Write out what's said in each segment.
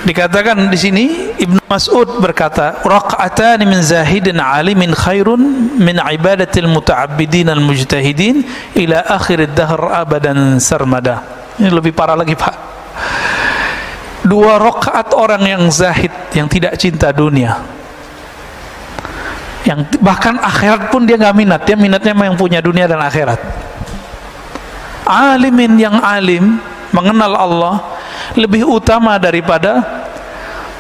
Dikatakan di sini Ibnu Mas'ud berkata, raq'atan min zahidin alimin khairun min ibadatil muta'abbidin al-mujtahidin ila akhir ad-dahr abadan sarmada. Ini lebih parah lagi, Pak. 2 rakaat orang yang zahid, yang tidak cinta dunia, yang bahkan akhirat pun dia nggak minat, dia minatnya yang punya dunia dan akhirat. Alimin, yang alim, mengenal Allah, lebih utama daripada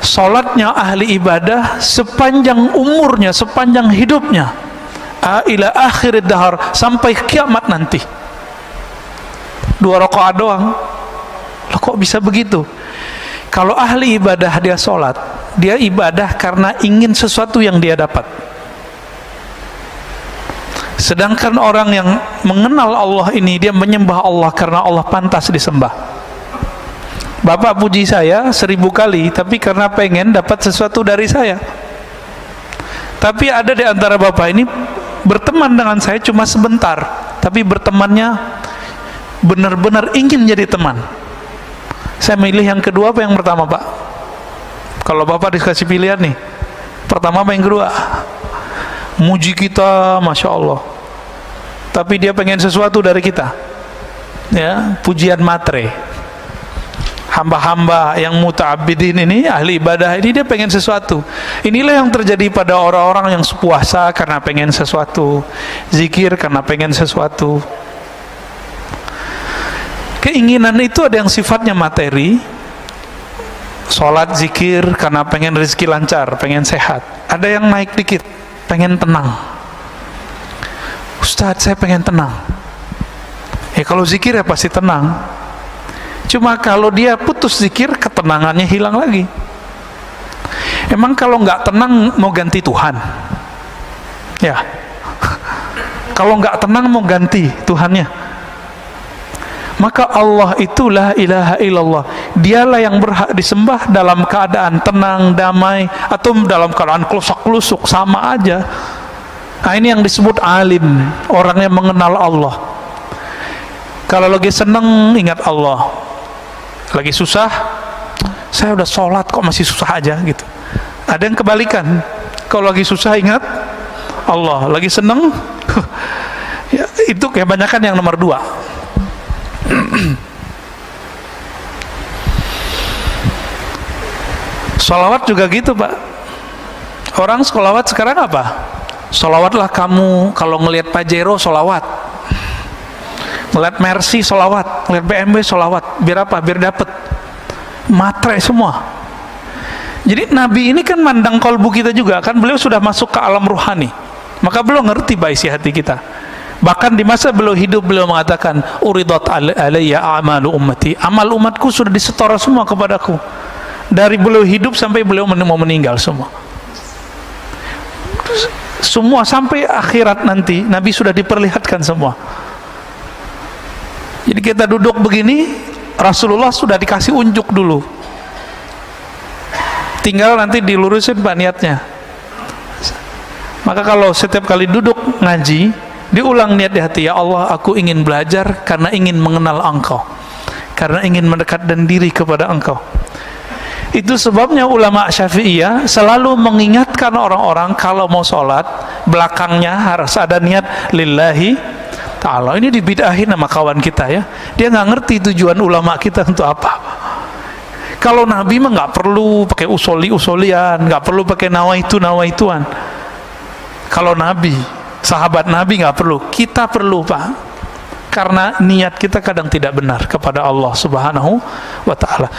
salatnya ahli ibadah sepanjang umurnya, sepanjang hidupnya, ila akhir dahar, sampai kiamat nanti. 2 rakaat doang. Loh, kok bisa begitu? Kalau ahli ibadah dia salat, dia ibadah karena ingin sesuatu yang dia dapat. Sedangkan orang yang mengenal Allah ini, dia menyembah Allah karena Allah pantas disembah. Bapak puji saya 1000 kali, tapi karena pengen dapat sesuatu dari saya. Tapi ada di antara bapak ini berteman dengan saya cuma sebentar, tapi bertemannya benar-benar ingin jadi teman. Saya milih yang kedua apa yang pertama, Pak? Kalau bapak dikasih pilihan nih, pertama apa yang kedua? Muji kita, Masya Allah, tapi dia pengen sesuatu dari kita, ya, pujian matre. Hamba-hamba yang muta'abbidin ini, ahli ibadah ini, dia pengen sesuatu. Inilah yang terjadi pada orang-orang yang puasa karena pengen sesuatu, zikir karena pengen sesuatu. Keinginan itu ada yang sifatnya materi, sholat, zikir karena pengen rezeki lancar, pengen sehat. Ada yang naik dikit, pengen tenang. Ustadz, saya pengen tenang. Ya kalau zikir ya pasti tenang. Cuma kalau dia putus zikir, ketenangannya hilang lagi. Emang kalau nggak tenang mau ganti Tuhan? Ya. Kalau nggak tenang mau ganti Tuhannya? Maka Allah itu la ilaha illallah. Dialah yang berhak disembah dalam keadaan tenang, damai, atau dalam keadaan kelusak-kelusuk, sama aja. Nah, ini yang disebut alim, orang yang mengenal Allah. Kalau lagi seneng ingat Allah, lagi susah, saya udah sholat kok masih susah aja gitu. Ada yang kebalikan, kalau lagi susah ingat Allah, lagi seneng ya, itu kebanyakan yang nomor 2. Sholawat juga gitu, Pak. Orang sholawat sekarang apa? Sholawatlah kamu, kalau ngelihat Pajero sholawat, ngelihat Mercy sholawat, ngelihat BMW sholawat. Biar apa? Biar dapet matre semua. Jadi Nabi ini kan mandang kolbu kita juga, kan beliau sudah masuk ke alam ruhani, maka beliau ngerti isi hati kita. Bahkan di masa beliau hidup, beliau mengatakan, uridat alayya a'malu ummati, amal umatku sudah disetor semua kepadaku. Dari beliau hidup sampai beliau mau meninggal, semua sampai akhirat nanti Nabi sudah diperlihatkan semua. Jadi kita duduk begini, Rasulullah sudah dikasih unjuk dulu, tinggal nanti dilurusin Pak niatnya. Maka kalau setiap kali duduk ngaji, diulang niat di hati, ya Allah, aku ingin belajar karena ingin mengenal Engkau, karena ingin mendekatkan diri kepada Engkau. Itu sebabnya ulama Syafi'iyah selalu mengingatkan orang-orang kalau mau sholat, belakangnya harus ada niat lillahi ta'ala. Ini dibidahin sama kawan kita, ya, dia nggak ngerti tujuan ulama kita untuk apa. Kalau Nabi mah nggak perlu pakai usoli-usolian, nggak perlu pakai nawaituan. Kalau Nabi, sahabat Nabi nggak perlu, kita perlu, Pak, karena niat kita kadang tidak benar kepada Allah Subhanahu wa ta'ala.